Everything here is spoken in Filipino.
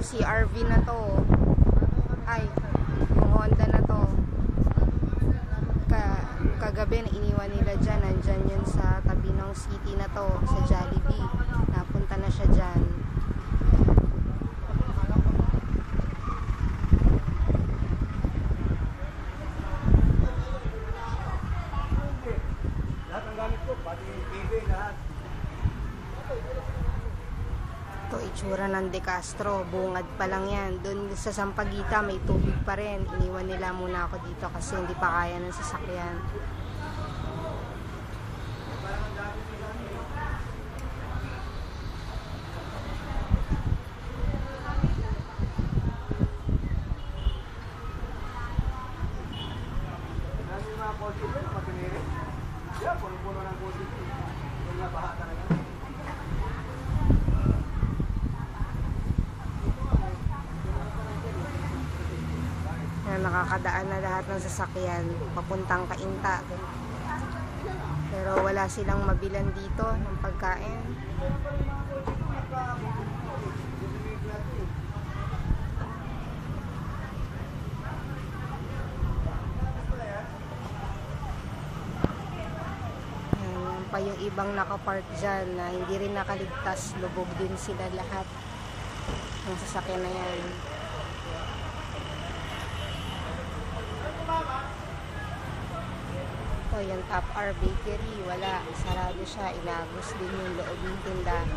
Itong CR-V na to, ay, yung Honda na to, kagabi na iniwan nila dyan. Nandyan yun sa tabi ng city na to, sa Jollibee. Napunta na siya dyan. Lahat ng gamit ko, pati TV, lahat. Ito, itsura ng De Castro. Bungad pa lang yan. Doon sa Sampaguita, may tubig pa rin. Iniwan nila muna ako dito kasi hindi pa kaya ng sasakyan. Yung mga kotse ko, matiniri. Yeah, puno-puno ng kotse ko. Yung nabaha talaga. Nakakadaan na lahat ng sasakyan papuntang Cainta, pero wala silang mabilan dito ng pagkain. Yan pa yung ibang nakapark dyan na hindi rin nakaligtas. Lubog din sila lahat ng sasakyan na yan. Ito, yung Top R Bakery, wala. Sarado siya. Inagos din yung loob ng tindahan.